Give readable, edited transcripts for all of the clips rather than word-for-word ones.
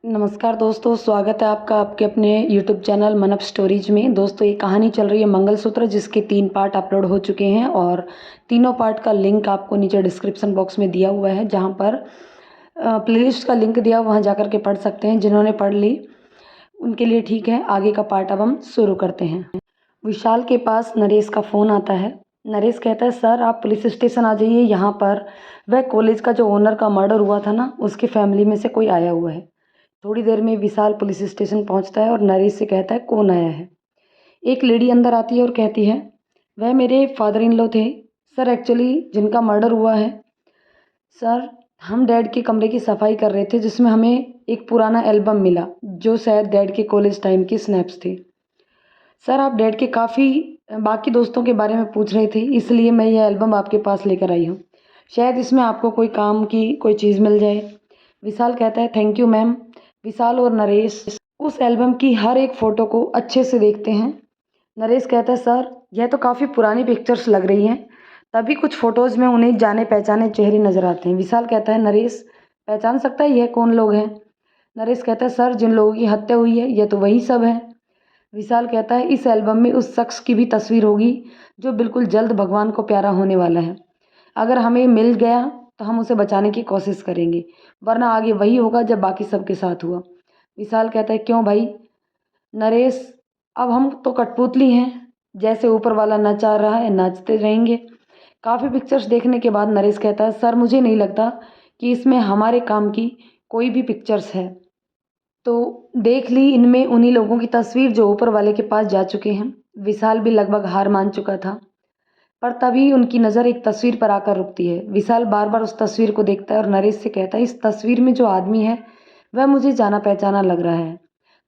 नमस्कार दोस्तों, स्वागत है आपका आपके अपने यूट्यूब चैनल मन अप स्टोरीज में। दोस्तों, ये कहानी चल रही है मंगलसूत्र, जिसके 3 पार्ट अपलोड हो चुके हैं और तीनों पार्ट का लिंक आपको नीचे डिस्क्रिप्शन बॉक्स में दिया हुआ है, जहाँ पर प्लेलिस्ट का लिंक दिया, वहाँ जाकर के पढ़ सकते हैं। जिन्होंने पढ़ ली उनके लिए ठीक है। आगे का पार्ट अब हम शुरू करते हैं। विशाल के पास नरेश का फ़ोन आता है। नरेश कहता है, सर आप पुलिस स्टेशन आ जाइए, यहाँ पर वह कॉलेज का जो ओनर का मर्डर हुआ था ना, उसकी फैमिली में से कोई आया हुआ है। थोड़ी देर में विशाल पुलिस स्टेशन पहुंचता है और नरेश से कहता है, कौन आया है। एक लेडी अंदर आती है और कहती है, वह मेरे फादर इन लॉ थे सर, एक्चुअली जिनका मर्डर हुआ है। सर, हम डैड के कमरे की सफाई कर रहे थे, जिसमें हमें एक पुराना एल्बम मिला जो शायद डैड के कॉलेज टाइम की स्नैप्स थी। सर, आप डैड के काफ़ी बाकी दोस्तों के बारे में पूछ रहे थे, इसलिए मैं यह एल्बम आपके पास लेकर आई हूँ। शायद इसमें आपको कोई काम की कोई चीज़ मिल जाए। विशाल कहता है, थैंक यू मैम। विशाल और नरेश उस एल्बम की हर एक फ़ोटो को अच्छे से देखते हैं। नरेश कहता है, सर यह तो काफ़ी पुरानी पिक्चर्स लग रही हैं, तभी कुछ फ़ोटोज़ में उन्हें जाने पहचाने चेहरे नज़र आते हैं। विशाल कहता है, नरेश पहचान सकता है यह कौन लोग हैं। नरेश कहता है, सर जिन लोगों की हत्या हुई है यह तो वही सब हैं। विशाल कहता है, इस एल्बम में उस शख्स की भी तस्वीर होगी जो बिल्कुल जल्द भगवान को प्यारा होने वाला है। अगर हमें मिल गया तो हम उसे बचाने की कोशिश करेंगे, वरना आगे वही होगा जब बाकी सबके साथ हुआ। विशाल कहता है, क्यों भाई। नरेश, अब हम तो कठपुतली हैं, जैसे ऊपर वाला नचा रहा है नाचते रहेंगे। काफ़ी पिक्चर्स देखने के बाद नरेश कहता है, सर मुझे नहीं लगता कि इसमें हमारे काम की कोई भी पिक्चर्स है। तो देख ली इनमें उन्हीं लोगों की तस्वीर जो ऊपर वाले के पास जा चुके हैं। विशाल भी लगभग हार मान चुका था, पर तभी उनकी नज़र एक तस्वीर पर आकर रुकती है। विशाल बार बार उस तस्वीर को देखता है और नरेश से कहता है, इस तस्वीर में जो आदमी है वह मुझे जाना पहचाना लग रहा है।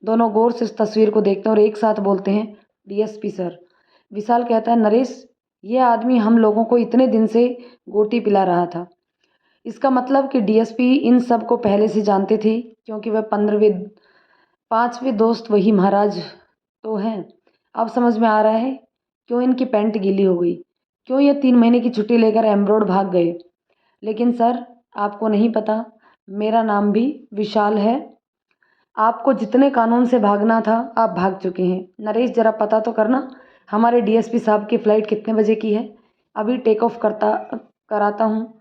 दोनों गौर से उस तस्वीर को देखते हैं और एक साथ बोलते हैं, डीएसपी सर। विशाल कहता है, नरेश ये आदमी हम लोगों को इतने दिन से गोटी पिला रहा था। इसका मतलब कि डीएसपी इन सब को पहले से जानते थे, क्योंकि वह 5वें दोस्त वही महाराज तो हैं। अब समझ में आ रहा है क्यों इनकी पैंट गीली हो गई, क्यों ये 3 महीने की छुट्टी लेकर एमरोड भाग गए। लेकिन सर, आपको नहीं पता, मेरा नाम भी विशाल है। आपको जितने कानून से भागना था आप भाग चुके हैं। नरेश, जरा पता तो करना हमारे डीएसपी साहब की फ़्लाइट कितने बजे की है। अभी टेक ऑफ कराता हूँ।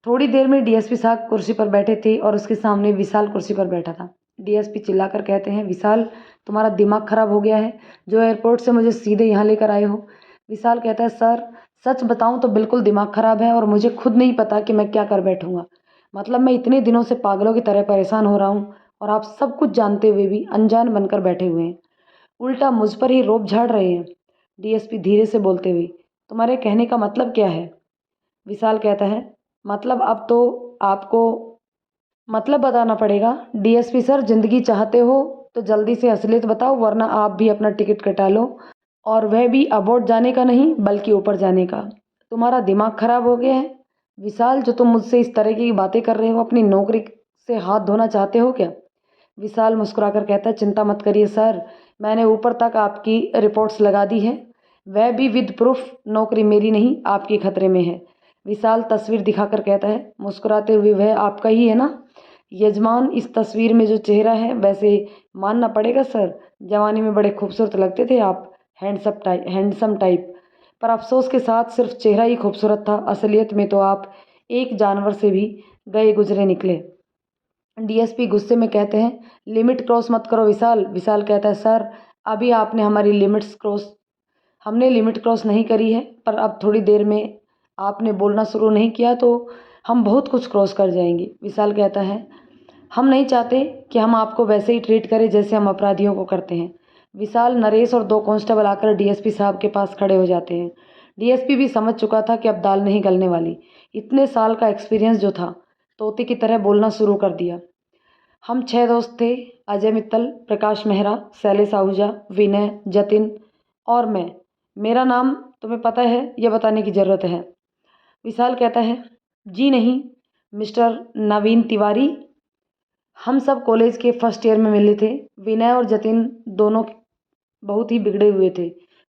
थोड़ी देर में डीएसपी साहब कुर्सी पर बैठे थे और उसके सामने विशाल कुर्सी पर बैठा था। डीएसपी चिल्लाकर कहते हैं, विशाल तुम्हारा दिमाग खराब हो गया है जो एयरपोर्ट से मुझे सीधे यहाँ लेकर आए हो। विशाल कहता है, सर सच बताऊं तो बिल्कुल दिमाग खराब है और मुझे खुद नहीं पता कि मैं क्या कर बैठूंगा। मतलब मैं इतने दिनों से पागलों की तरह परेशान हो रहा हूँ और आप सब कुछ जानते हुए भी अनजान बनकर बैठे हुए हैं, उल्टा मुझ पर ही रोब झाड़ रहे हैं। डीएसपी धीरे से बोलते हुए, तुम्हारे कहने का मतलब क्या है। विशाल कहता है, मतलब अब तो आपको मतलब बताना पड़ेगा। डीएसपी सर, जिंदगी चाहते हो तो जल्दी से असलियत बताओ, वरना आप भी अपना टिकट कटा लो, और वह भी अबोर्ड जाने का नहीं बल्कि ऊपर जाने का। तुम्हारा दिमाग खराब हो गया है विशाल, जो तुम मुझसे इस तरह की बातें कर रहे हो। अपनी नौकरी से हाथ धोना चाहते हो क्या। विशाल मुस्कुराकर कहता है, चिंता मत करिए सर, मैंने ऊपर तक आपकी रिपोर्ट्स लगा दी है, वह भी विद प्रूफ। नौकरी मेरी नहीं आपकी खतरे में है। विशाल तस्वीर दिखाकर कहता है मुस्कुराते हुए, वह आपका ही है ना यजमान। इस तस्वीर में जो चेहरा है, वैसे मानना पड़ेगा सर, जवानी में बड़े खूबसूरत लगते थे आप, हैंडसम टाइप। पर अफसोस के साथ सिर्फ चेहरा ही खूबसूरत था, असलियत में तो आप एक जानवर से भी गए गुजरे निकले। डीएसपी गुस्से में कहते हैं, लिमिट क्रॉस मत करो विशाल। विशाल कहता है, सर अभी आपने हमारी लिमिट्स क्रॉस हमने लिमिट क्रॉस नहीं करी है, पर अब थोड़ी देर में आपने बोलना शुरू नहीं किया तो हम बहुत कुछ क्रॉस कर जाएंगे। विशाल कहता है, हम नहीं चाहते कि हम आपको वैसे ही ट्रीट करें जैसे हम अपराधियों को करते हैं। विशाल, नरेश और 2 कांस्टेबल आकर डीएसपी साहब के पास खड़े हो जाते हैं। डीएसपी भी समझ चुका था कि अब दाल नहीं गलने वाली। इतने साल का एक्सपीरियंस जो था, तोते की तरह बोलना शुरू कर दिया। हम 6 दोस्त थे, अजय मित्तल, प्रकाश मेहरा, शैलेश आहूजा, विनय, जतिन और मैं। मेरा नाम तुम्हें पता है, यह बताने की ज़रूरत है। विशाल कहता है, जी नहीं, मिस्टर नवीन तिवारी। हम सब कॉलेज के फर्स्ट ईयर में मिले थे। विनय और जतिन दोनों बहुत ही बिगड़े हुए थे।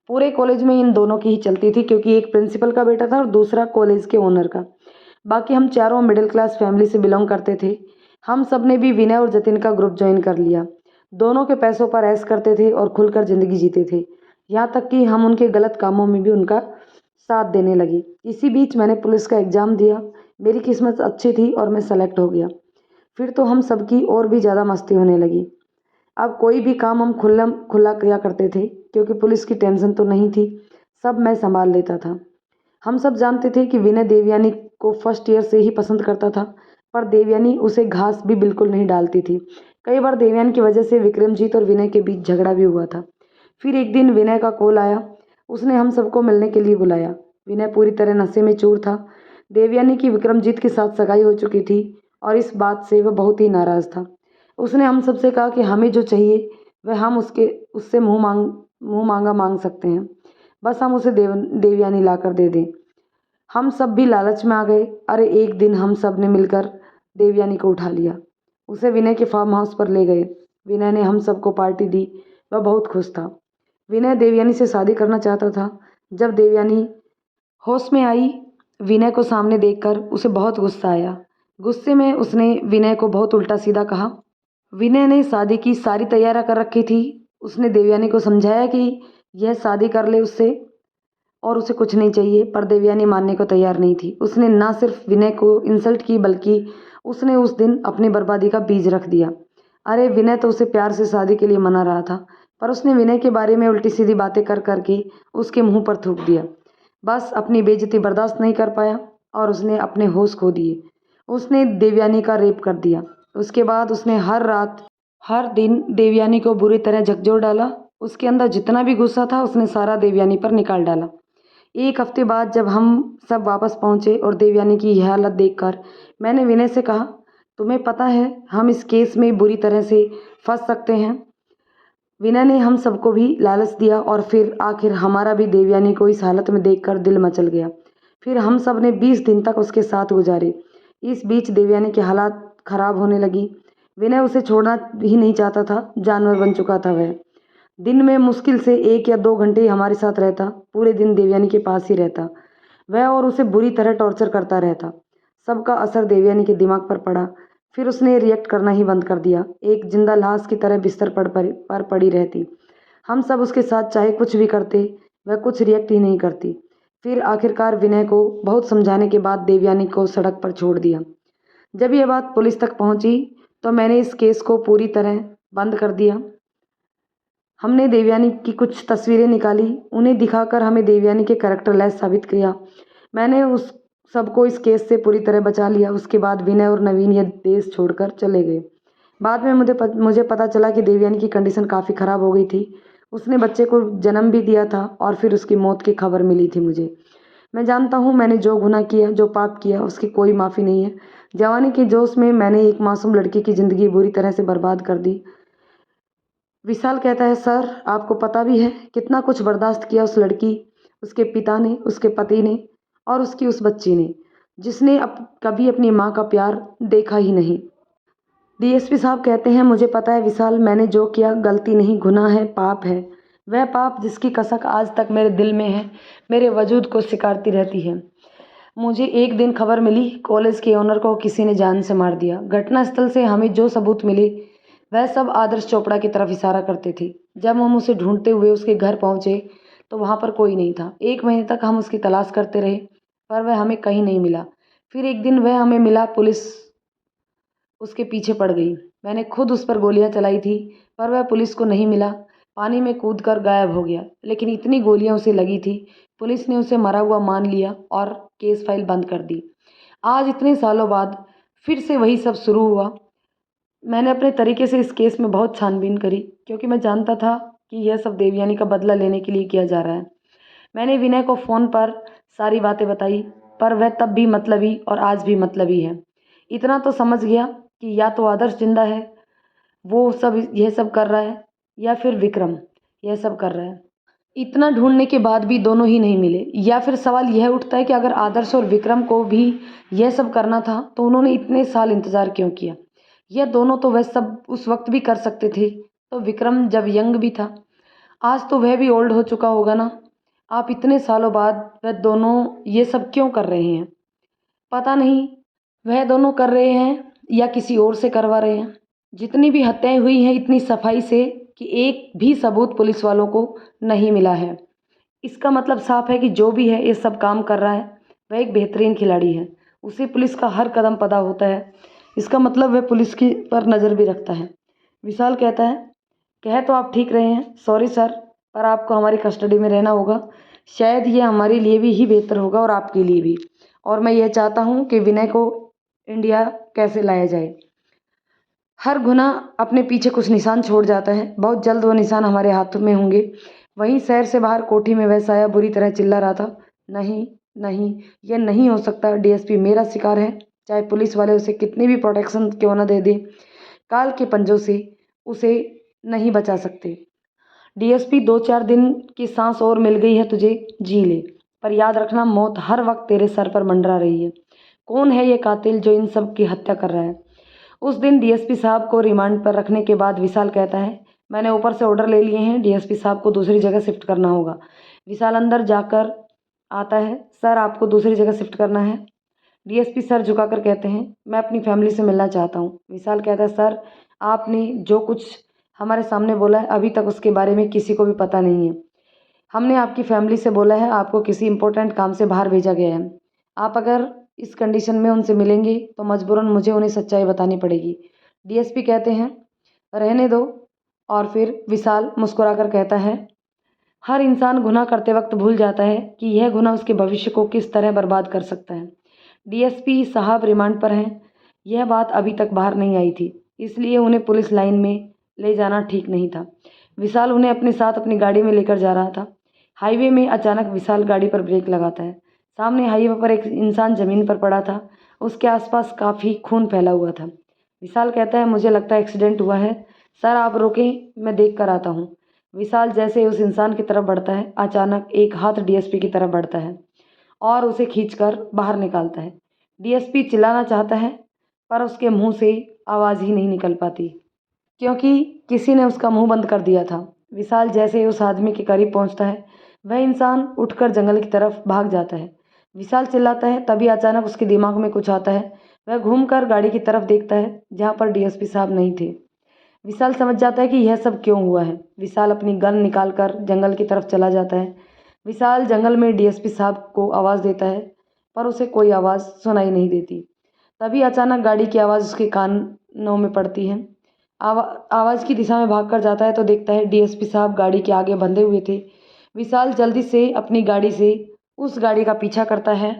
पूरे कॉलेज में इन दोनों की ही चलती थी, क्योंकि एक प्रिंसिपल का बेटा था और दूसरा कॉलेज के ओनर का। बाकी हम चारों मिडिल क्लास फैमिली से बिलोंग करते थे। हम सब ने भी विनय और जतिन का ग्रुप ज्वाइन कर लिया। दोनों के पैसों पर ऐश करते थे और खुलकर ज़िंदगी जीते थे। यहाँ तक कि हम उनके गलत कामों में भी उनका साथ देने लगी। इसी बीच मैंने पुलिस का एग्ज़ाम दिया। मेरी किस्मत अच्छी थी और मैं सेलेक्ट हो गया। फिर तो हम सबकी और भी ज़्यादा मस्ती होने लगी। अब कोई भी काम हम खुला किया करते थे, क्योंकि पुलिस की टेंशन तो नहीं थी, सब मैं संभाल लेता था। हम सब जानते थे कि विनय देवयानी को फर्स्ट ईयर से ही पसंद करता था, पर देवयानी उसे घास भी बिल्कुल नहीं डालती थी। कई बार देवयानी की वजह से विक्रमजीत और विनय के बीच झगड़ा भी हुआ था। फिर एक दिन विनय का कॉल आया। उसने हम सबको मिलने के लिए बुलाया। विनय पूरी तरह नशे में चूर था। देवयानी की विक्रमजीत के साथ सगाई हो चुकी थी और इस बात से वह बहुत ही नाराज़ था। उसने हम सबसे कहा कि हमें जो चाहिए वह हम उससे मुँह मांगा मांग सकते हैं, बस हम उसे देवयानी ला कर दे दें। हम सब भी लालच में आ गए। अरे एक दिन हम सब ने मिलकर देवयानी को उठा लिया, उसे विनय के फार्म हाउस पर ले गए। विनय ने हम सबको पार्टी दी। वह बहुत खुश था। विनय देवयानी से शादी करना चाहता था। जब देवयानी होश में आई, विनय को सामने देखकर उसे बहुत गुस्सा आया। गुस्से में उसने विनय को बहुत उल्टा सीधा कहा। विनय ने शादी की सारी तैयारियां कर रखी थी। उसने देवयानी को समझाया कि यह शादी कर ले उससे और उसे कुछ नहीं चाहिए, पर देवयानी मानने को तैयार नहीं थी। उसने ना सिर्फ विनय को इंसल्ट की, बल्कि उसने उस दिन अपनी बर्बादी का बीज रख दिया। अरे विनय तो उसे प्यार से शादी के लिए मना रहा था, पर उसने विनय के बारे में उल्टी सीधी बातें कर करके उसके मुंह पर थूक दिया। बस अपनी बेइज्जती बर्दाश्त नहीं कर पाया और उसने अपने होश खो दिए। उसने देवयानी का रेप कर दिया। उसके बाद उसने हर रात हर दिन देवयानी को बुरी तरह झकझोर डाला। उसके अंदर जितना भी गुस्सा था उसने सारा देवयानी पर निकाल डाला। एक हफ्ते बाद जब हम सब वापस पहुंचे और देवयानी की यह हालत देखकर मैंने विनय से कहा, तुम्हें पता है हम इस केस में बुरी तरह से फंस सकते हैं। विनय ने हम सबको भी लालच दिया और फिर आखिर हमारा भी देवयानी को इस हालत में देखकर दिल मचल गया। फिर हम सब ने 20 दिन तक उसके साथ गुजारे। इस बीच देवयानी की हालत खराब होने लगी। विनय उसे छोड़ना ही नहीं चाहता था। जानवर बन चुका था वह। दिन में मुश्किल से 1 या 2 घंटे ही हमारे साथ रहता। पूरे दिन देवयानी के पास ही रहता वह और उसे बुरी तरह टॉर्चर करता रहता। सबका असर देवयानी के दिमाग पर पड़ा। फिर उसने रिएक्ट करना ही बंद कर दिया। एक जिंदा लाश की तरह बिस्तर पर पड़ी रहती। हम सब उसके साथ चाहे कुछ भी करते, वह कुछ रिएक्ट ही नहीं करती। फिर आखिरकार विनय को बहुत समझाने के बाद देवयानी को सड़क पर छोड़ दिया। जब यह बात पुलिस तक पहुंची तो मैंने इस केस को पूरी तरह बंद कर दिया। हमने देवयानी की कुछ तस्वीरें निकाली, उन्हें दिखाकर हमें देवयानी के कैरेक्टर लेस साबित किया। मैंने उस सबको इस केस से पूरी तरह बचा लिया। उसके बाद विनय और नवीन यह देश छोड़कर चले गए। बाद में मुझे पता चला कि देवयानी की कंडीशन काफ़ी ख़राब हो गई थी। उसने बच्चे को जन्म भी दिया था और फिर उसकी मौत की खबर मिली थी मुझे। मैं जानता हूँ मैंने जो गुनाह किया, जो पाप किया, उसकी कोई माफ़ी नहीं है। जवानी के जोश में मैंने एक मासूम लड़की की ज़िंदगी बुरी तरह से बर्बाद कर दी। विशाल कहता है, सर आपको पता भी है कितना कुछ बर्दाश्त किया उस लड़की, उसके पिता ने, उसके पति ने और उसकी उस बच्ची ने, जिसने कभी अपनी माँ का प्यार देखा ही नहीं। डीएसपी साहब कहते हैं, मुझे पता है विशाल, मैंने जो किया गलती नहीं, गुनाह है, पाप है। वह पाप जिसकी कसक आज तक मेरे दिल में है, मेरे वजूद को सिकारती रहती है। मुझे एक दिन खबर मिली, कॉलेज के ओनर को किसी ने जान से मार दिया। घटनास्थल से हमें जो सबूत मिले वह सब आदर्श चोपड़ा की तरफ इशारा करते थे। जब हम उसे ढूंढते हुए उसके घर पहुंचे तो वहां पर कोई नहीं था। 1 महीने तक हम उसकी तलाश करते रहे, पर वह हमें कहीं नहीं मिला। फिर एक दिन वह हमें मिला। पुलिस उसके पीछे पड़ गई। मैंने खुद उस पर गोलियां चलाई थी, पर वह पुलिस को नहीं मिला। पानी में कूद कर गायब हो गया। लेकिन इतनी गोलियां उसे लगी थी, पुलिस ने उसे मरा हुआ मान लिया और केस फाइल बंद कर दी। आज इतने सालों बाद फिर से वही सब शुरू हुआ। मैंने अपने तरीके से इस केस में बहुत छानबीन करी, क्योंकि मैं जानता था कि यह सब देवयानी का बदला लेने के लिए किया जा रहा है। मैंने विनय को फ़ोन पर सारी बातें बताई, पर वह तब भी मतलबी और आज भी मतलबी है। इतना तो समझ गया कि या तो आदर्श जिंदा है, वो सब यह सब कर रहा है, या फिर विक्रम यह सब कर रहा है। इतना ढूंढने के बाद भी दोनों ही नहीं मिले। या फिर सवाल यह उठता है कि अगर आदर्श और विक्रम को भी यह सब करना था तो उन्होंने इतने साल इंतज़ार क्यों किया। यह दोनों तो वह सब उस वक्त भी कर सकते थे, तो विक्रम जब यंग भी था, आज तो वह भी ओल्ड हो चुका होगा ना। आप इतने सालों बाद वह दोनों ये सब क्यों कर रहे हैं? पता नहीं। वह दोनों कर रहे हैं या किसी और से करवा रहे हैं। जितनी भी हत्याएं हुई हैं इतनी सफाई से कि एक भी सबूत पुलिस वालों को नहीं मिला है। इसका मतलब साफ है कि जो भी है ये सब काम कर रहा है वह एक बेहतरीन खिलाड़ी है। उसे पुलिस का हर कदम पता होता है। इसका मतलब वह पुलिस की पर नज़र भी रखता है। विशाल कहता है, कह तो आप ठीक रहे हैं, सॉरी सर, पर आपको हमारी कस्टडी में रहना होगा। शायद ये हमारे लिए भी ही बेहतर होगा और आपके लिए भी। और मैं यह चाहता हूँ कि विनय को इंडिया कैसे लाया जाए। हर गुनाह अपने पीछे कुछ निशान छोड़ जाता है। बहुत जल्द वो निशान हमारे हाथों में होंगे। वहीं शहर से बाहर कोठी में वह साया बुरी तरह चिल्ला रहा था, नहीं नहीं, यह नहीं हो सकता। डीएसपी मेरा शिकार है, चाहे पुलिस वाले उसे कितनी भी प्रोटेक्शन क्यों न दे दे, काल के पंजों से उसे नहीं बचा सकते। डीएसपी 2-4 दिन की सांस और मिल गई है तुझे, जी ले, पर याद रखना मौत हर वक्त तेरे सर पर मंडरा रही है। कौन है ये कातिल जो इन सब की हत्या कर रहा है? उस दिन डीएसपी साहब को रिमांड पर रखने के बाद विशाल कहता है, मैंने ऊपर से ऑर्डर ले लिए हैं, डीएसपी साहब को दूसरी जगह शिफ्ट करना होगा। विशाल अंदर जाकर आता है, सर आपको दूसरी जगह शिफ्ट करना है? डीएसपी सर झुकाकर कहते हैं, मैं अपनी फैमिली से मिलना चाहता हूँ। विशाल कहता है, सर आपने जो कुछ हमारे सामने बोला है अभी तक उसके बारे में किसी को भी पता नहीं है। हमने आपकी फैमिली से बोला है आपको किसी इंपॉर्टेंट काम से बाहर भेजा गया है। आप अगर इस कंडीशन में उनसे मिलेंगे तो मजबूरन मुझे उन्हें सच्चाई बतानी पड़ेगी। डीएसपी कहते हैं, रहने दो। और फिर विशाल मुस्कुराकर कहता है, हर इंसान गुनाह करते वक्त भूल जाता है कि यह गुनाह उसके भविष्य को किस तरह बर्बाद कर सकता है। डीएसपी साहब रिमांड पर हैं। यह बात अभी तक बाहर नहीं आई थी, इसलिए उन्हें पुलिस लाइन में ले जाना ठीक नहीं था। विशाल उन्हें अपने साथ अपनी गाड़ी में लेकर जा रहा था। हाईवे में अचानक विशाल गाड़ी पर ब्रेक लगाता है। सामने हाईवे पर एक इंसान ज़मीन पर पड़ा था। उसके आसपास काफ़ी खून फैला हुआ था। विशाल कहता है, मुझे लगता है एक्सीडेंट हुआ है। सर आप रोकें, मैं देख कर आता हूँ। विशाल जैसे उस इंसान की तरफ बढ़ता है, अचानक एक हाथ डीएसपी की तरफ बढ़ता है और उसे खींचकर बाहर निकालता है। डीएसपी चिल्लाना चाहता है पर उसके मुंह से आवाज़ ही नहीं निकल पाती, क्योंकि किसी ने उसका मुंह बंद कर दिया था। विशाल जैसे उस आदमी के करीब पहुंचता है, वह इंसान उठकर जंगल की तरफ भाग जाता है। विशाल चिल्लाता है, तभी अचानक उसके दिमाग में कुछ आता है। वह घूमकर गाड़ी की तरफ देखता है जहाँ पर डीएसपी साहब नहीं थे। विशाल समझ जाता है कि यह सब क्यों हुआ है। विशाल अपनी गन निकालकर जंगल की तरफ चला जाता है। विशाल जंगल में डीएसपी साहब को आवाज़ देता है पर उसे कोई आवाज़ सुनाई नहीं देती। तभी अचानक गाड़ी की आवाज़ उसके कानों में पड़ती है। आवाज़ की दिशा में भागकर जाता है तो देखता है डीएसपी साहब गाड़ी के आगे बंधे हुए थे। विशाल जल्दी से अपनी गाड़ी से उस गाड़ी का पीछा करता है।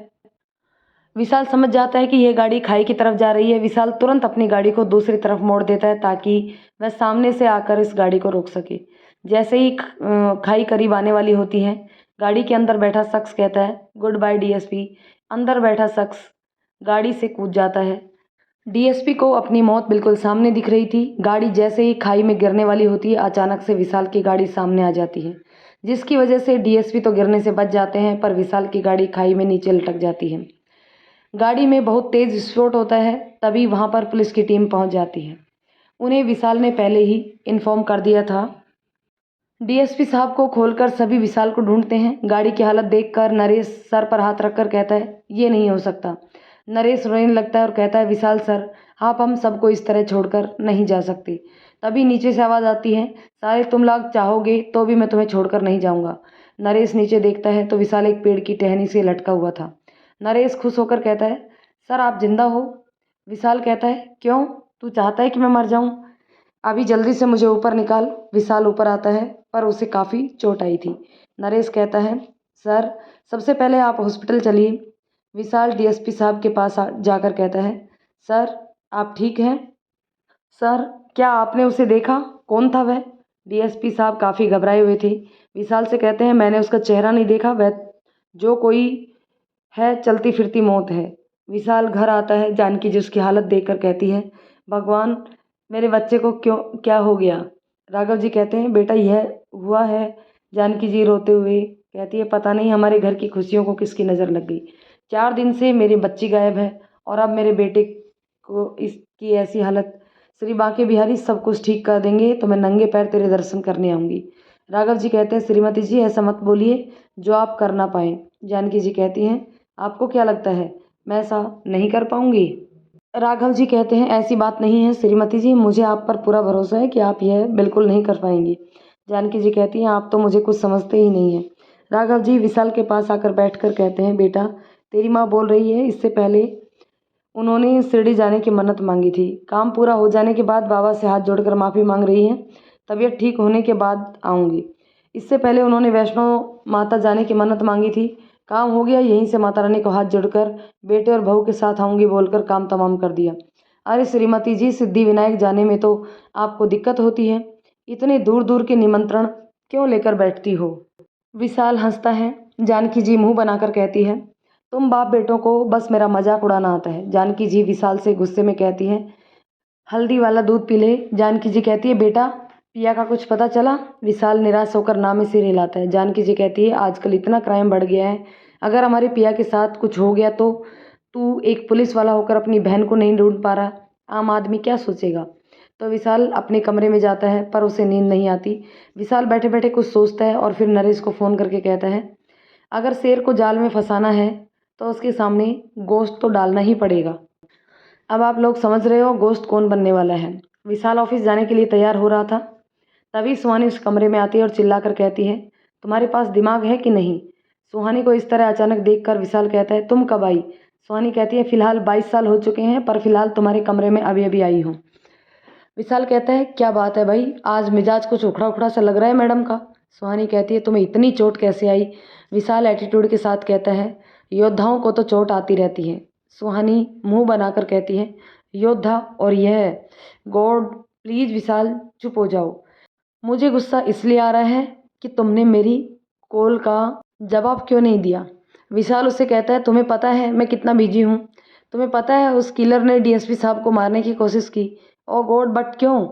विशाल समझ जाता है कि यह गाड़ी खाई की तरफ जा रही है। विशाल तुरंत अपनी गाड़ी को दूसरी तरफ मोड़ देता है ताकि वह सामने से आकर इस गाड़ी को रोक सके। जैसे ही खाई करीब आने वाली होती है, गाड़ी के अंदर बैठा शख्स कहता है, गुड बाय डीएसपी। अंदर बैठा शख्स गाड़ी से कूद जाता है। डीएसपी को अपनी मौत बिल्कुल सामने दिख रही थी। गाड़ी जैसे ही खाई में गिरने वाली होती है, अचानक से विशाल की गाड़ी सामने आ जाती है, जिसकी वजह से डीएसपी तो गिरने से बच जाते हैं पर विशाल की गाड़ी खाई में नीचे लटक जाती है। गाड़ी में बहुत तेज़ विस्फोट होता है। तभी वहाँ पर पुलिस की टीम पहुँच जाती है। उन्हें विशाल ने पहले ही इन्फॉर्म कर दिया था। डीएसपी साहब को खोलकर सभी विशाल को ढूंढते हैं। गाड़ी की हालत देखकर नरेश सर पर हाथ रखकर कहता है, ये नहीं हो सकता। नरेश रोने लगता है और कहता है, विशाल सर, आप हम सबको इस तरह छोड़कर नहीं जा सकते। तभी नीचे से आवाज़ आती है, सारे तुम लोग चाहोगे तो भी मैं तुम्हें छोड़कर नहीं जाऊँगा। नरेश नीचे देखता है तो विशाल एक पेड़ की टहनी से लटका हुआ था। नरेश खुश होकर कहता है, सर आप जिंदा हो? विशाल कहता है, क्यों, तू चाहता है कि मैं मर जाऊं? अभी जल्दी से मुझे ऊपर निकाल। विशाल ऊपर आता है पर उसे काफ़ी चोट आई थी। नरेश कहता है, सर सबसे पहले आप हॉस्पिटल चलिए। विशाल डीएसपी साहब के पास जाकर कहता है, सर आप ठीक हैं? सर क्या आपने उसे देखा? कौन था वह? डीएसपी साहब काफ़ी घबराए हुए थे। विशाल से कहते हैं, मैंने उसका चेहरा नहीं देखा, वह जो कोई है चलती फिरती मौत है। विशाल घर आता है। जानकी जी उसकी हालत देखकर कहती है, भगवान मेरे बच्चे को क्यों, क्या हो गया? राघव जी कहते हैं, बेटा यह हुआ है। जानकी जी रोते हुए कहती है, पता नहीं हमारे घर की खुशियों को किसकी नज़र लग गई। 4 दिन से मेरी बच्ची गायब है और अब मेरे बेटे को इसकी ऐसी हालत। श्री बांके बिहारी सब कुछ ठीक कर देंगे तो मैं नंगे पैर तेरे दर्शन करने आऊँगी। राघव जी कहते हैं, श्रीमती जी ऐसा मत बोलिए जो आप कर ना पाएँ। जानकी जी कहती हैं, आपको क्या लगता है मैं ऐसा नहीं कर पाऊंगी? राघव जी कहते हैं ऐसी बात नहीं है श्रीमती जी, मुझे आप पर पूरा भरोसा है कि आप यह बिल्कुल नहीं कर पाएंगी। जानकी जी कहती हैं आप तो मुझे कुछ समझते ही नहीं हैं। राघव जी विशाल के पास आकर बैठकर कहते हैं बेटा तेरी माँ बोल रही है इससे पहले उन्होंने शिरडी जाने की मन्नत मांगी थी। काम पूरा हो जाने के बाद बाबा से हाथ जोड़कर माफ़ी मांग रही हैं। तबीयत ठीक होने के बाद आऊँगी। इससे पहले उन्होंने वैष्णो माता जाने की मन्नत मांगी थी। काम हो गया, यहीं से माता रानी को हाथ जोड़कर बेटे और बहू के साथ आऊँगी बोलकर काम तमाम कर दिया। अरे श्रीमती जी सिद्धि विनायक जाने में तो आपको दिक्कत होती है, इतने दूर दूर के निमंत्रण क्यों लेकर बैठती हो। विशाल हंसता है। जानकी जी मुंह बनाकर कहती है तुम बाप बेटों को बस मेरा मजाक उड़ाना आता है। जानकी जी विशाल से गुस्से में कहती है हल्दी वाला दूध पी ले। जानकी जी कहती है बेटा पिया का कुछ पता चला। विशाल निराश होकर ना में सिर हिलाता है। जानकी जी कहती है आजकल इतना क्राइम बढ़ गया है, अगर हमारे पिया के साथ कुछ हो गया तो तू एक पुलिस वाला होकर अपनी बहन को नहीं ढूंढ पा रहा, आम आदमी क्या सोचेगा। तो विशाल अपने कमरे में जाता है पर उसे नींद नहीं आती। विशाल बैठे बैठे कुछ सोचता है और फिर नरेश को फ़ोन करके कहता है अगर शेर को जाल में फंसाना है तो उसके सामने गोश्त तो डालना ही पड़ेगा। अब आप लोग समझ रहे हो गोश्त कौन बनने वाला है। विशाल ऑफिस जाने के लिए तैयार हो रहा था, तभी सुहानी उस कमरे में आती है और चिल्लाकर कहती है तुम्हारे पास दिमाग है कि नहीं। सुहानी को इस तरह अचानक देखकर विशाल कहता है तुम कब आई। सुहानी कहती है फ़िलहाल 22 साल हो चुके हैं, पर फिलहाल तुम्हारे कमरे में अभी अभी आई हूँ। विशाल कहता है क्या बात है भाई, आज मिजाज कुछ उखड़ा उखड़ा सा लग रहा है मैडम का। सुहानी कहती है तुम्हें इतनी चोट कैसे आई। विशाल एटीट्यूड के साथ कहता है योद्धाओं को तो चोट आती रहती है। सुहानी मुंह बनाकर कहती है योद्धा और यह गॉड। प्लीज़ विशाल चुप हो जाओ, मुझे गुस्सा इसलिए आ रहा है कि तुमने मेरी कॉल का जवाब क्यों नहीं दिया। विशाल उससे कहता है तुम्हें पता है मैं कितना बिजी हूँ, तुम्हें पता है उस किलर ने डीएसपी साहब को मारने की कोशिश की। ओ गॉड बट क्यों।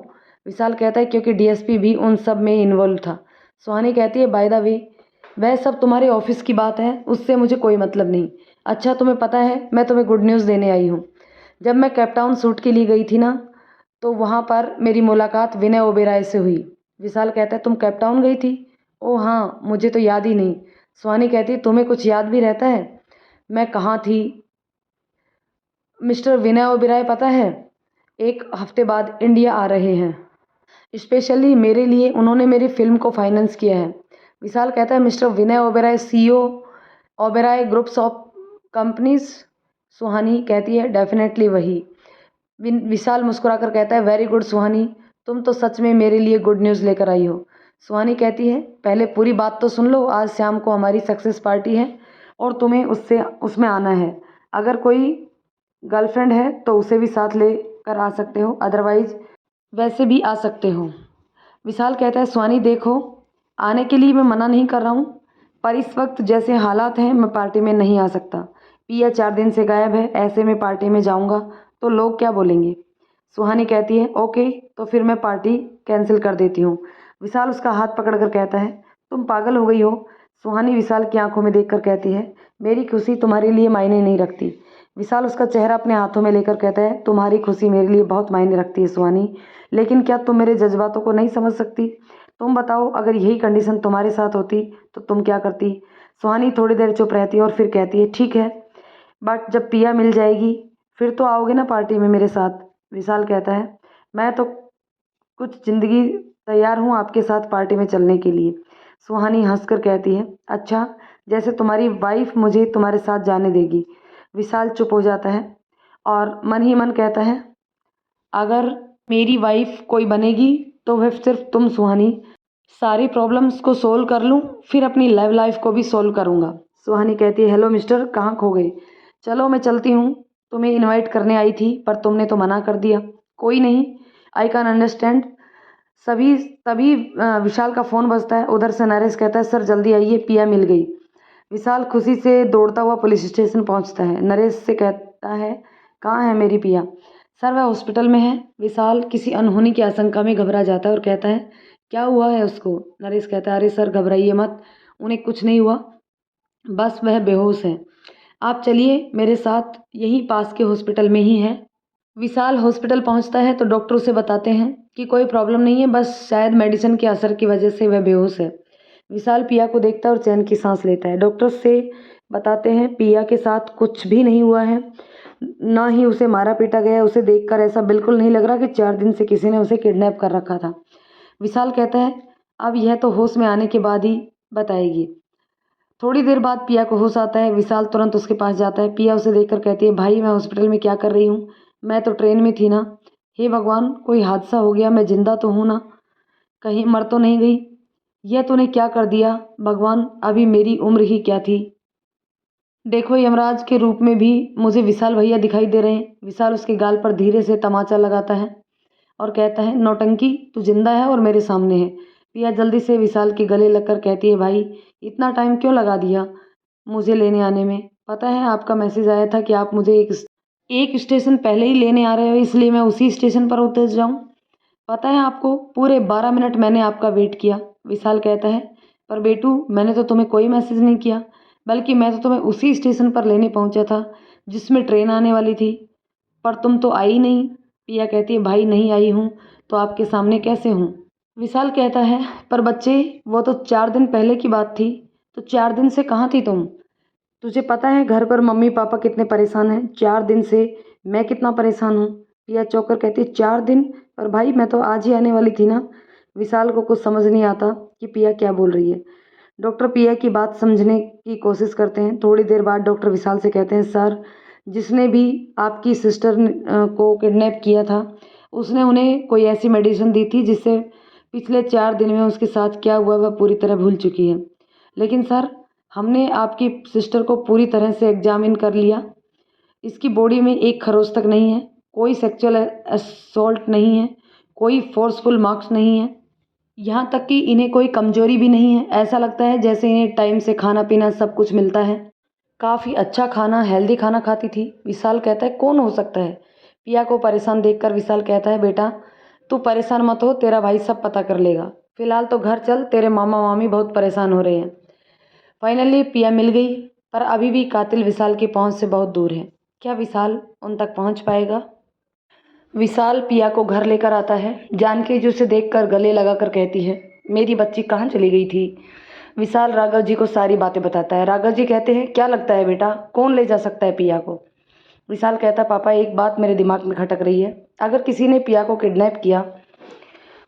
विशाल कहता है क्योंकि डीएसपी भी उन सब में इन्वॉल्व था। सुहानी कहती है बाय द वे वह सब तुम्हारे ऑफिस की बात है, उससे मुझे कोई मतलब नहीं। अच्छा तुम्हें पता है मैं तुम्हें गुड न्यूज़ देने आई हूँ। जब मैं कैपटाउन शूट के लिए गई थी ना तो वहाँ पर मेरी मुलाकात विनय ओबेरॉय से हुई। विशाल कहता है तुम कैपटाउन गई थी। ओ हाँ मुझे तो याद ही नहीं। सुहानी कहती है तुम्हें कुछ याद भी रहता है। मैं कहाँ थी। मिस्टर विनय ओबेरॉय पता है एक हफ्ते बाद इंडिया आ रहे हैं, स्पेशली मेरे लिए उन्होंने मेरी फिल्म को फाइनेंस किया है। विशाल कहता है mister Vinay Oberoi CEO Oberoi groups of companies. Suhani कहती है डेफिनेटली वही। विशाल मुस्कुराकर कहता है वेरी गुड सुहानी, तुम तो सच में मेरे लिए गुड न्यूज़ लेकर आई हो। सुहानी कहती है पहले पूरी बात तो सुन लो, आज शाम को हमारी सक्सेस पार्टी है और तुम्हें उसमें आना है। अगर कोई गर्लफ्रेंड है तो उसे भी साथ लेकर आ सकते हो, अदरवाइज वैसे भी आ सकते हो। विशाल कहता है सुहानी देखो आने के लिए मैं मना नहीं कर रहा हूँ, पर इस वक्त जैसे हालात हैं मैं पार्टी में नहीं आ सकता। पिया 4 दिन से गायब है, ऐसे में पार्टी में जाऊँगा तो लोग क्या बोलेंगे। सुहानी कहती है ओके तो फिर मैं पार्टी कैंसिल कर देती हूँ। विशाल उसका हाथ पकड़कर कहता है तुम पागल हो गई हो। सुहानी विशाल की आंखों में देखकर कहती है मेरी खुशी तुम्हारे लिए मायने नहीं रखती। विशाल उसका चेहरा अपने हाथों में लेकर कहता है तुम्हारी खुशी मेरे लिए बहुत मायने रखती है सुहानी, लेकिन क्या तुम मेरे जज्बातों को नहीं समझ सकती। तुम बताओ अगर यही कंडीशन तुम्हारे साथ होती तो तुम क्या करती। सुहानी थोड़ी देर चुप रहती है और फिर कहती है ठीक है बट जब पिया मिल जाएगी फिर तो आओगे ना पार्टी में मेरे साथ। विशाल कहता है मैं तो कुछ ज़िंदगी तैयार हूँ आपके साथ पार्टी में चलने के लिए। सुहानी हंसकर कहती है अच्छा जैसे तुम्हारी वाइफ मुझे तुम्हारे साथ जाने देगी। विशाल चुप हो जाता है और मन ही मन कहता है अगर मेरी वाइफ कोई बनेगी तो वह सिर्फ तुम सुहानी। सारी प्रॉब्लम्स को सोल्व कर लूँ फिर अपनी लव लाइफ को भी सोल्व करूँगा। सुहानी कहती है हेलो मिस्टर कहाँ खो गए। चलो मैं चलती हूँ, तुम्हें इनवाइट करने आई थी पर तुमने तो मना कर दिया। कोई नहीं, आई कैन अंडरस्टैंड। सभी तभी विशाल का फ़ोन बजता है। उधर से नरेश कहता है सर जल्दी आइए पिया मिल गई। विशाल खुशी से दौड़ता हुआ पुलिस स्टेशन पहुंचता है। नरेश से कहता है कहाँ है मेरी पिया। सर वह हॉस्पिटल में है। विशाल किसी अनहोनी की आशंका में घबरा जाता है और कहता है क्या हुआ है उसको। नरेश कहता है अरे सर घबराइए मत, उन्हें कुछ नहीं हुआ, बस वह बेहोश है। आप चलिए मेरे साथ, यहीं पास के हॉस्पिटल में ही है। विशाल हॉस्पिटल पहुंचता है तो डॉक्टर उसे बताते हैं कि कोई प्रॉब्लम नहीं है, बस शायद मेडिसिन के असर की वजह से वह बेहोश है। विशाल पिया को देखता है और चैन की सांस लेता है। डॉक्टर से बताते हैं पिया के साथ कुछ भी नहीं हुआ है। ना ही उसे मारा पीटा गया। उसे देखकर ऐसा बिल्कुल नहीं लग रहा कि 4 दिन से किसी ने उसे किडनैप कर रखा था। विशाल कहता है अब यह तो होश में आने के बाद ही बताएगी। थोड़ी देर बाद पिया को होश आता है। विशाल तुरंत उसके पास जाता है। पिया उसे देखकर कहती है भाई मैं हॉस्पिटल में क्या कर रही हूँ? मैं तो ट्रेन में थी ना। हे भगवान कोई हादसा हो गया, मैं जिंदा तो हूँ ना, कहीं मर तो नहीं गई? यह तूने क्या कर दिया भगवान, अभी मेरी उम्र ही क्या थी। देखो यमराज के रूप में भी मुझे विशाल भैया दिखाई दे रहे हैं। विशाल उसके गाल पर धीरे से तमाचा लगाता है और कहता है नौटंकी, तू जिंदा है और मेरे सामने है। पिया जल्दी से विशाल के गले लगकर कहती है भाई इतना टाइम क्यों लगा दिया मुझे लेने आने में? पता है आपका मैसेज आया था कि आप मुझे एक स्टेशन पहले ही लेने आ रहे हो, इसलिए मैं उसी स्टेशन पर उतर जाऊं। पता है आपको पूरे 12 मिनट मैंने आपका वेट किया। विशाल कहता है पर बेटू मैंने तो तुम्हें कोई मैसेज नहीं किया, बल्कि मैं तो तुम्हें उसी स्टेशन पर लेने पहुंचा था जिसमें ट्रेन आने वाली थी, पर तुम तो आई नहीं। पिया कहती है भाई नहीं आई हूँ तो आपके सामने कैसे हूँ? विशाल कहता है पर बच्चे वो तो 4 दिन पहले की बात थी, तो 4 दिन से कहाँ थी तुम? तुझे पता है घर पर मम्मी पापा कितने परेशान हैं, 4 दिन से मैं कितना परेशान हूँ। पिया चौंकर कहती है 4 दिन? पर भाई मैं तो आज ही आने वाली थी ना। विशाल को कुछ समझ नहीं आता कि पिया क्या बोल रही है। डॉक्टर पिया की बात समझने की कोशिश करते हैं। थोड़ी देर बाद डॉक्टर विशाल से कहते हैं सर जिसने भी आपकी सिस्टर को किडनैप किया था उसने उन्हें कोई ऐसी मेडिसिन दी थी जिससे पिछले 4 दिन में उसके साथ क्या हुआ वह पूरी तरह भूल चुकी है। लेकिन सर हमने आपकी सिस्टर को पूरी तरह से एग्जामिन कर लिया, इसकी बॉडी में एक खरोच तक नहीं है, कोई सेक्सुअल असॉल्ट नहीं है, कोई फोर्सफुल मार्क्स नहीं है, यहाँ तक कि इन्हें कोई कमजोरी भी नहीं है। ऐसा लगता है जैसे इन्हें टाइम से खाना पीना सब कुछ मिलता है। काफ़ी अच्छा खाना, हेल्दी खाना खाती थी। विशाल कहता है कौन हो सकता है? पिया को परेशान देखकर विशाल कहता है बेटा तू परेशान मत हो, तेरा भाई सब पता कर लेगा। फिलहाल तो घर चल, तेरे मामा मामी बहुत परेशान हो रहे हैं। फाइनली पिया मिल गई, पर अभी भी कातिल विशाल की पहुंच से बहुत दूर है। क्या विशाल उन तक पहुंच पाएगा? विशाल पिया को घर लेकर आता है। जानकी जी उसे देखकर गले लगाकर कहती है मेरी बच्ची कहाँ चली गई थी? विशाल राघव जी को सारी बातें बताता है। राघव जी कहते हैं क्या लगता है बेटा कौन ले जा सकता है पिया को? विशाल कहता है पापा एक बात मेरे दिमाग में खटक रही है, अगर किसी ने पिया को किडनैप किया,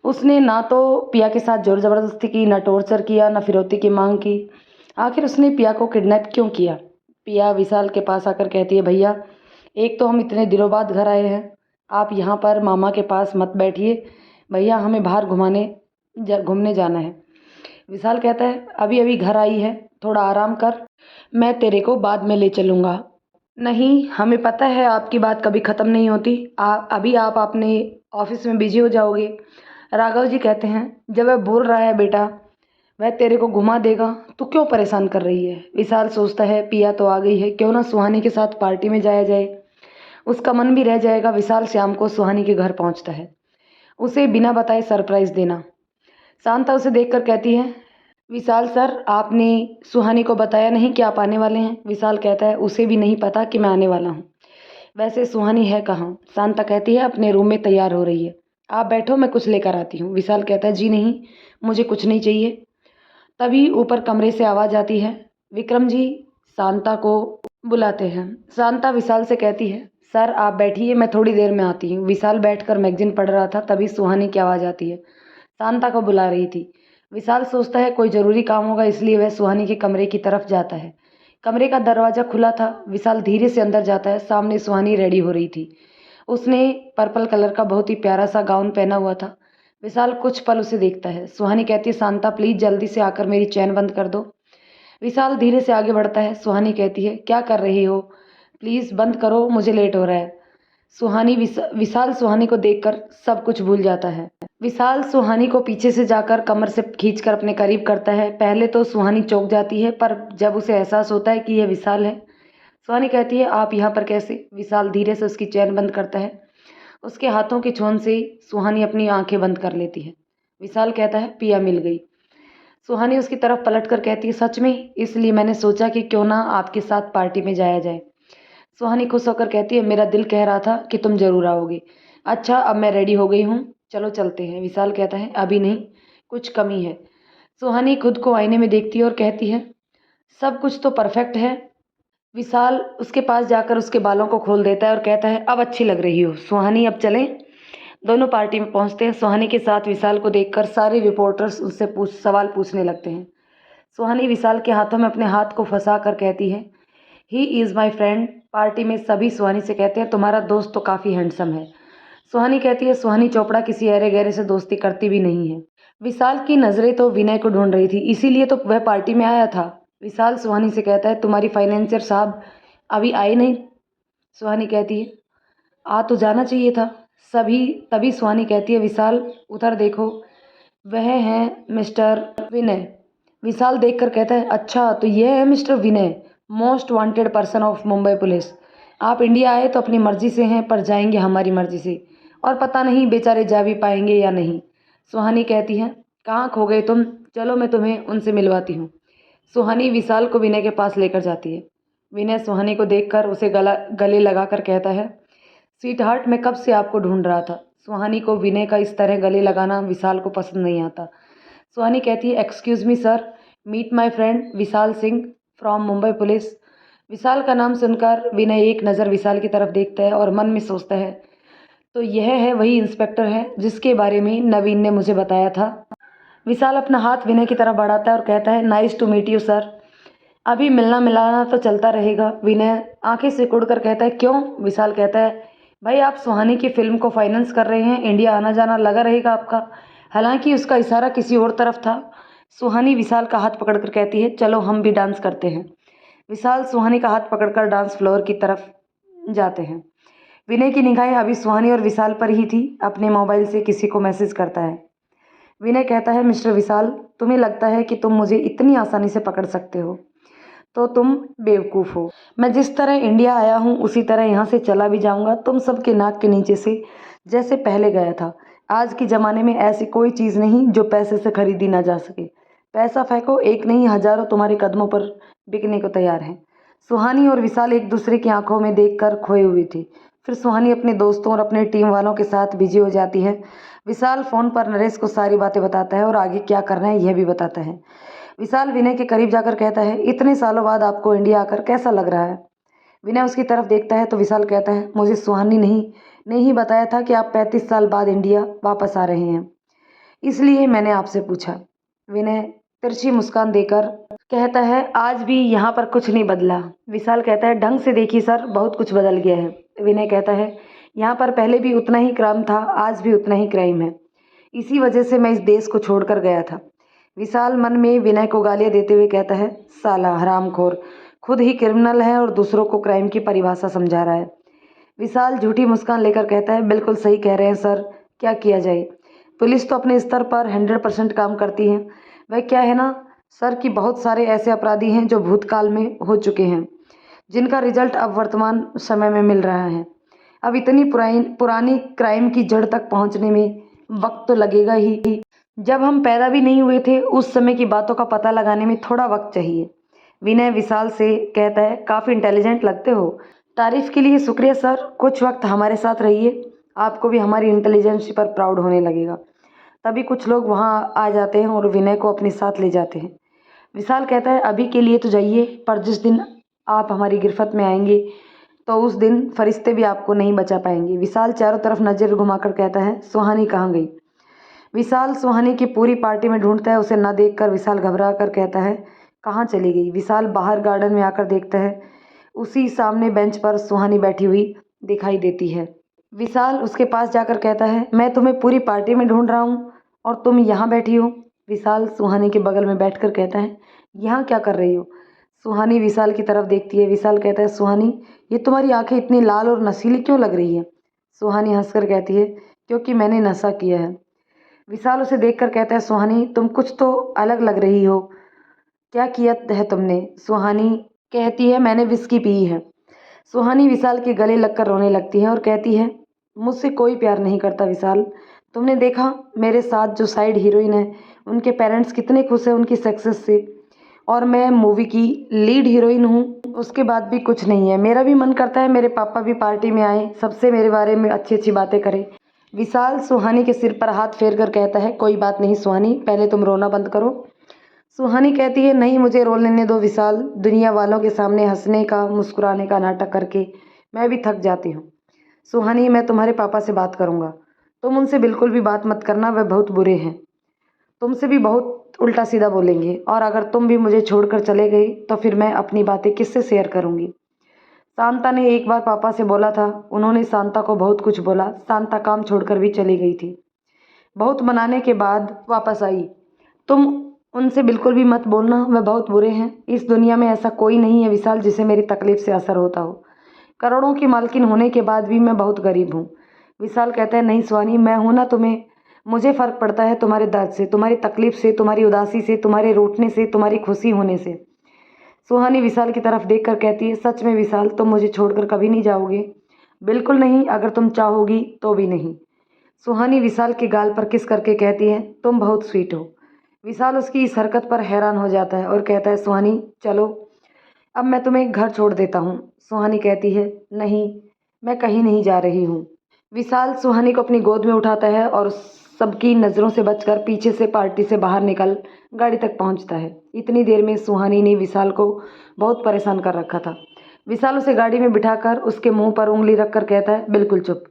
उसने ना तो पिया के साथ जोर ज़बरदस्ती की, ना टॉर्चर किया, ना फिरौती की मांग की, आखिर उसने पिया को किडनैप क्यों किया? पिया विशाल के पास आकर कहती है भैया एक तो हम इतने दिनों बाद घर आए हैं, आप यहाँ पर मामा के पास मत बैठिए, भैया हमें बाहर घूमने जाना है। विशाल कहता है अभी अभी घर आई है, थोड़ा आराम कर, मैं तेरे को बाद में ले चलूँगा। नहीं हमें पता है आपकी बात कभी ख़त्म नहीं होती, अभी आप अपने ऑफिस में बिजी हो जाओगे। राघव जी कहते हैं जब वह बोल रहा है बेटा वह तेरे को घुमा देगा तो क्यों परेशान कर रही है? विशाल सोचता है पिया तो आ गई है, क्यों ना सुहानी के साथ पार्टी में जाया जाए, उसका मन भी रह जाएगा। विशाल शाम को सुहानी के घर पहुंचता है, उसे बिना बताए सरप्राइज देना। शांता उसे देखकर कहती है विशाल सर आपने सुहानी को बताया नहीं कि आप आने वाले हैं? विशाल कहता है उसे भी नहीं पता कि मैं आने वाला हूँ। वैसे सुहानी है कहाँ? शांता कहती है अपने रूम में तैयार हो रही है, आप बैठो मैं कुछ लेकर आती हूँ। विशाल कहता है जी नहीं मुझे कुछ नहीं चाहिए। तभी ऊपर कमरे से आवाज़ आती है विक्रम जी शांता को बुलाते हैं। शांता विशाल से कहती है सर आप बैठिए मैं थोड़ी देर में आती हूँ। विशाल बैठकर मैगजीन पढ़ रहा था, तभी सुहानी की आवाज़ आती है, शांता को बुला रही थी। विशाल सोचता है कोई ज़रूरी काम होगा, इसलिए वह सुहानी के कमरे की तरफ जाता है। कमरे का दरवाज़ा खुला था। विशाल धीरे से अंदर जाता है। सामने सुहानी रेडी हो रही थी। उसने पर्पल कलर का बहुत ही प्यारा सा गाउन पहना हुआ था। विशाल कुछ पल उसे देखता है। सुहानी कहती है शांता प्लीज़ जल्दी से आकर मेरी चैन बंद कर दो। विशाल धीरे से आगे बढ़ता है। सुहानी कहती है क्या कर रही हो, प्लीज़ बंद करो मुझे लेट हो रहा है। विशाल सुहानी को देखकर सब कुछ भूल जाता है। विशाल सुहानी को पीछे से जाकर कमर से खींचकर अपने करीब करता है। पहले तो सुहानी चौंक जाती है, पर जब उसे एहसास होता है कि यह विशाल है, सुहानी कहती है आप यहाँ पर कैसे? विशाल धीरे से उसकी चैन बंद करता है। उसके हाथों की छूंद से सुहानी अपनी आंखें बंद कर लेती है। विशाल कहता है पिया मिल गई। सुहानी उसकी तरफ पलट कर कहती है सच में? इसलिए मैंने सोचा कि क्यों ना आपके साथ पार्टी में जाया जाए। सुहानी खुश होकर कहती है मेरा दिल कह रहा था कि तुम जरूर आओगे। अच्छा अब मैं रेडी हो गई हूँ, चलो चलते हैं। विशाल कहता है अभी नहीं, कुछ कमी है। सुहानी खुद को आईने में देखती है और कहती है सब कुछ तो परफेक्ट है। विशाल उसके पास जाकर उसके बालों को खोल देता है और कहता है अब अच्छी लग रही हो सुहानी, अब चलें। दोनों पार्टी में पहुंचते हैं। सुहानी के साथ विशाल को देखकर सारे रिपोर्टर्स उससे सवाल पूछने लगते हैं। सुहानी विशाल के हाथों में अपने हाथ को फंसा कर कहती है he is my friend. Party में सभी सुहानी से कहते हैं तुम्हारा दोस्त तो काफ़ी हैंडसम है। सुहानी कहती है सुहानी चोपड़ा किसी अरे गहरे से दोस्ती करती भी नहीं है। विशाल की नज़रें तो विनय को ढूंढ रही थी, इसीलिए तो वह पार्टी में आया था। विशाल सुहानी से कहता है तुम्हारी फाइनेंसियर साहब अभी आए नहीं। सुहानी कहती है आ तो जाना चाहिए था। तभी सुहानी कहती है विशाल उधर देखो, वह हैं मिस्टर विनय। विशाल देखकर कहता है अच्छा तो यह है mister Vinay, most wanted person of Mumbai police. आप इंडिया आए तो अपनी मर्जी से हैं पर जाएंगे हमारी मर्जी से, और पता नहीं बेचारे जा भी पाएंगे या नहीं। सुहानी कहती है कहाँ खो गए तुम, चलो मैं तुम्हें उनसे मिलवाती हूँ। सुहानी विशाल को विनय के पास लेकर जाती है। विनय सुहानी को देखकर उसे गले लगाकर कहता है स्वीट हार्ट मैं कब से आपको ढूंढ रहा था। सुहानी को विनय का इस तरह गले लगाना विशाल को पसंद नहीं आता। सुहानी कहती है excuse me sir, meet my friend Vishal Singh from Mumbai police. Vishal का नाम सुनकर विनय एक नज़र विशाल की तरफ देखता है और मन में सोचता है तो यह है वही इंस्पेक्टर है जिसके बारे में नवीन ने मुझे बताया था। विशाल अपना हाथ विनय की तरफ बढ़ाता है और कहता है nice to meet you sir. अभी मिलना मिलाना तो चलता रहेगा। विनय आंखें सिकुड़ कर कहता है क्यों। विशाल कहता है भाई आप सुहानी की फिल्म को फाइनेंस कर रहे हैं, इंडिया आना जाना लगा रहेगा आपका। हालांकि उसका इशारा किसी और तरफ था। सुहानी विशाल का हाथ पकड़कर कहती है चलो हम भी डांस करते हैं। विशाल सुहानी का हाथ पकड़कर डांस फ्लोर की तरफ जाते हैं। विनय की निगाहें अभी सुहानी और विशाल पर ही थी। अपने मोबाइल से किसी को मैसेज करता है। विनय कहता है मिस्टर विशाल तुम्हें लगता है कि तुम मुझे इतनी आसानी से पकड़ सकते हो तो तुम बेवकूफ़ हो। मैं जिस तरह इंडिया आया हूँ उसी तरह यहाँ से चला भी जाऊँगा तुम सबके नाक के नीचे से, जैसे पहले गया था। आज के ज़माने में ऐसी कोई चीज़ नहीं जो पैसे से खरीदी ना जा सके। पैसा फेंको, एक नहीं हज़ारों तुम्हारे कदमों पर बिकने को तैयार हैं। सुहानी और विशाल एक दूसरे की आंखों में देखकर खोए हुए थे। फिर सुहानी अपने दोस्तों और अपने टीम वालों के साथ बिजी हो जाती है। विशाल फ़ोन पर नरेश को सारी बातें बताता है और आगे क्या करना है यह भी बताता है। विशाल विनय के करीब जाकर कहता है इतने सालों बाद आपको इंडिया आकर कैसा लग रहा है। विनय उसकी तरफ देखता है तो विशाल कहता है मुझे सुहानी ने ही बताया था कि आप 35 साल बाद इंडिया वापस आ रहे हैं, इसलिए मैंने आपसे पूछा। विनय तिरछी मुस्कान देकर कहता है आज भी यहाँ पर कुछ नहीं बदला। विशाल कहता है ढंग से देखिए सर, बहुत कुछ बदल गया है। विनय कहता है यहाँ पर पहले भी उतना ही क्राइम था, आज भी उतना ही क्राइम है, इसी वजह से मैं इस देश को छोड़कर गया था। विशाल मन में विनय को गालियाँ देते हुए कहता है साला हरामखोर, खुद ही क्रिमिनल है और दूसरों को क्राइम की परिभाषा समझा रहा है। विशाल झूठी मुस्कान लेकर कहता है बिल्कुल सही कह रहे हैं सर, क्या किया जाए। पुलिस तो अपने स्तर पर 100% काम करती है। वह क्या है ना सर कि बहुत सारे ऐसे अपराधी हैं जो भूतकाल में हो चुके हैं, जिनका रिजल्ट अब वर्तमान समय में मिल रहा है। अब इतनी पुरानी क्राइम की जड़ तक पहुंचने में वक्त तो लगेगा ही। जब हम पैदा भी नहीं हुए थे उस समय की बातों का पता लगाने में थोड़ा वक्त चाहिए। विनय विशाल से कहता है काफ़ी इंटेलिजेंट लगते हो। तारीफ़ के लिए शुक्रिया सर, कुछ वक्त हमारे साथ रहिए, आपको भी हमारी इंटेलिजेंस पर प्राउड होने लगेगा। तभी कुछ लोग वहाँ आ जाते हैं और विनय को अपने साथ ले जाते हैं। विशाल कहता है अभी के लिए तो जाइए, पर जिस दिन आप हमारी गिरफ्त में आएंगे तो उस दिन फरिश्ते भी आपको नहीं बचा पाएंगे। विशाल चारों तरफ नज़र घुमाकर कहता है सुहानी कहाँ गई। विशाल सुहानी की पूरी पार्टी में ढूंढता है, उसे न देखकर विशाल घबरा कर कहता है कहाँ चली गई। विशाल बाहर गार्डन में आकर देखता है, उसी सामने बेंच पर सुहानी बैठी हुई दिखाई देती है। विशाल उसके पास जाकर कहता है मैं तुम्हें पूरी पार्टी में ढूंढ रहा हूँ और तुम यहाँ बैठी हो। विशाल सुहानी के बगल में बैठकर कहता है यहाँ क्या कर रही हो। सुहानी विशाल की तरफ देखती है। विशाल कहता है सुहानी ये तुम्हारी आंखें इतनी लाल और नशीली क्यों लग रही है। सुहानी हंसकर कहती है क्योंकि मैंने नशा किया है। विशाल उसे देखकर कहता है सुहानी तुम कुछ तो अलग लग रही हो, क्या किया है तुमने। सुहानी कहती है मैंने विस्की पी है। सुहानी विशाल के गले लगकर रोने लगती है और कहती है मुझसे कोई प्यार नहीं करता विशाल, तुमने देखा मेरे साथ जो साइड हीरोइन है उनके पेरेंट्स कितने खुश हैं उनकी सक्सेस से, और मैं मूवी की लीड हीरोइन हूँ, उसके बाद भी कुछ नहीं है। मेरा भी मन करता है मेरे पापा भी पार्टी में आए, सबसे मेरे बारे में अच्छी अच्छी बातें करें। विशाल सुहानी के सिर पर हाथ फेर कर कहता है कोई बात नहीं सुहानी, पहले तुम रोना बंद करो। सुहानी कहती है नहीं मुझे रोल लेने दो विशाल, दुनिया वालों के सामने हंसने का मुस्कुराने का नाटक करके मैं भी थक जाती हूँ। सुहानी मैं तुम्हारे पापा से बात करूँगा, तुम उनसे बिल्कुल भी बात मत करना, वह बहुत बुरे हैं, तुमसे भी बहुत उल्टा सीधा बोलेंगे और अगर तुम भी मुझे छोड़कर चले गए तो फिर मैं अपनी बातें किससे शेयर करूँगी। शांता ने एक बार पापा से बोला था, उन्होंने शांता को बहुत कुछ बोला, शांता काम छोड़कर भी चली गई थी, बहुत मनाने के बाद वापस आई। तुम उनसे बिल्कुल भी मत बोलना, वह बहुत बुरे हैं, इस दुनिया में ऐसा कोई नहीं है विशाल जिसे मेरी तकलीफ से असर होता हो, करोड़ों की मालकिन होने के बाद भी मैं बहुत गरीब हूँ। विशाल कहता है नहीं सुहानी, मैं हूँ ना, तुम्हें मुझे फ़र्क पड़ता है तुम्हारे दर्द से, तुम्हारी तकलीफ से, तुम्हारी उदासी से, तुम्हारे रूठने से, तुम्हारी खुशी होने से। सुहानी विशाल की तरफ देखकर कहती है सच में विशाल, तुम मुझे छोड़कर कभी नहीं जाओगे? बिल्कुल नहीं, अगर तुम चाहोगी तो भी नहीं। सुहानी विशाल के गाल पर किस करके कहती है तुम बहुत स्वीट हो। विशाल उसकी इस हरकत पर हैरान हो जाता है और कहता है सुहानी चलो अब मैं तुम्हें घर छोड़ देता हूँ। सुहानी कहती है नहीं, मैं कहीं नहीं जा रही हूँ। विशाल सुहानी को अपनी गोद में उठाता है और सबकी नज़रों से बचकर पीछे से पार्टी से बाहर निकल गाड़ी तक पहुँचता है। इतनी देर में सुहानी ने विशाल को बहुत परेशान कर रखा था। विशाल उसे गाड़ी में बिठाकर उसके मुंह पर उंगली रखकर कहता है बिल्कुल चुप।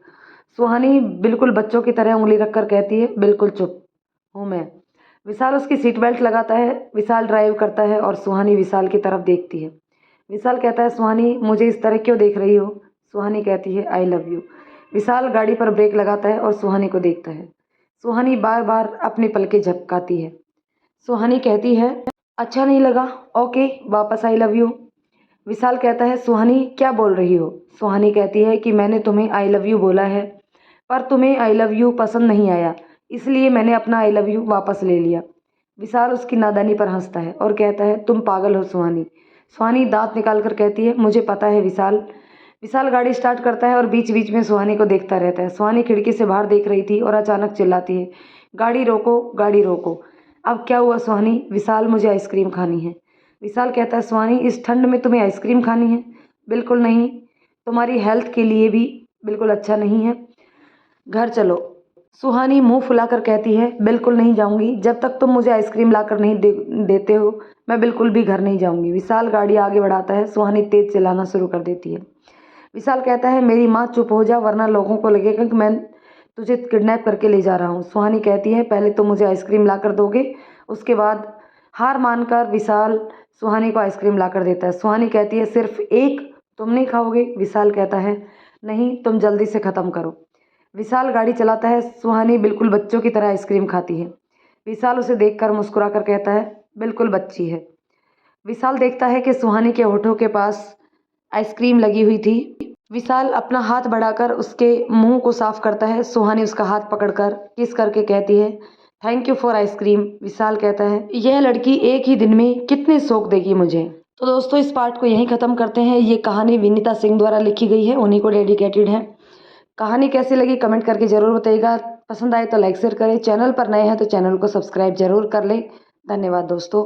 सुहानी बिल्कुल बच्चों की तरह उंगली रखकर कहती है बिल्कुल चुप हूँ मैं। विशाल उसकी सीट बेल्ट लगाता है, विशाल ड्राइव करता है और सुहानी विशाल की तरफ देखती है। विशाल कहता है सुहानी मुझे इस तरह क्यों देख रही हो? सुहानी कहती है आई लव यू। विशाल गाड़ी पर ब्रेक लगाता है और सुहानी को देखता है। सुहानी बार बार अपनी पलकें झपकाती है। सुहानी कहती है अच्छा नहीं लगा, ओके वापस आई लव यू। विशाल कहता है सुहानी क्या बोल रही हो? सुहानी कहती है कि मैंने तुम्हें आई लव यू बोला है पर तुम्हें आई लव यू पसंद नहीं आया, इसलिए मैंने अपना आई लव यू वापस ले लिया। विशाल उसकी नादानी पर हंसता है और कहता है तुम पागल हो सुहानी। सुहानी दांत निकाल कर कहती है मुझे पता है विशाल। विशाल गाड़ी स्टार्ट करता है और बीच बीच में सुहानी को देखता रहता है। सुहानी खिड़की से बाहर देख रही थी और अचानक चिल्लाती है गाड़ी रोको गाड़ी रोको। अब क्या हुआ सुहानी? विशाल मुझे आइसक्रीम खानी है। विशाल कहता है सुहानी इस ठंड में तुम्हें आइसक्रीम खानी है? बिल्कुल नहीं, तुम्हारी हेल्थ के लिए भी बिल्कुल अच्छा नहीं है, घर चलो। सुहानी मुंह फुलाकर कहती है बिल्कुल नहीं जाऊंगी, जब तक तुम मुझे आइसक्रीम लाकर नहीं देते हो मैं बिल्कुल भी घर नहीं जाऊंगी। विशाल गाड़ी आगे बढ़ाता है। सुहानी तेज चिल्लाना शुरू कर देती है। विशाल कहता है मेरी माँ चुप हो जा वरना लोगों को लगेगा कि मैं तुझे किडनैप करके ले जा रहा हूँ। सुहानी कहती है पहले तुम मुझे आइसक्रीम ला कर दोगे। उसके बाद हार मानकर विशाल सुहानी को आइसक्रीम ला कर देता है। सुहानी कहती है सिर्फ एक, तुम नहीं खाओगे? विशाल कहता है नहीं, तुम जल्दी से ख़त्म करो। विशाल गाड़ी चलाता है। सुहानी बिल्कुल बच्चों की तरह आइसक्रीम खाती है। विशाल उसे देखकर मुस्कुरा कर कहता है बिल्कुल बच्ची है। विशाल देखता है कि सुहानी के होठों के पास आइसक्रीम लगी हुई थी। विशाल अपना हाथ बढ़ाकर उसके मुंह को साफ करता है। सुहानी उसका हाथ पकड़कर किस करके कहती है थैंक यू फॉर आइसक्रीम। विशाल कहता है यह लड़की एक ही दिन में कितने शौक देगी मुझे। तो दोस्तों इस पार्ट को यहीं ख़त्म करते हैं। ये कहानी विनीता सिंह द्वारा लिखी गई है, उन्हीं को डेडिकेटेड है। कहानी कैसी लगी कमेंट करके ज़रूर बताइएगा। पसंद आए तो लाइक शेयर करें, चैनल पर नए हैं तो चैनल को सब्सक्राइब जरूर कर लें। धन्यवाद दोस्तों।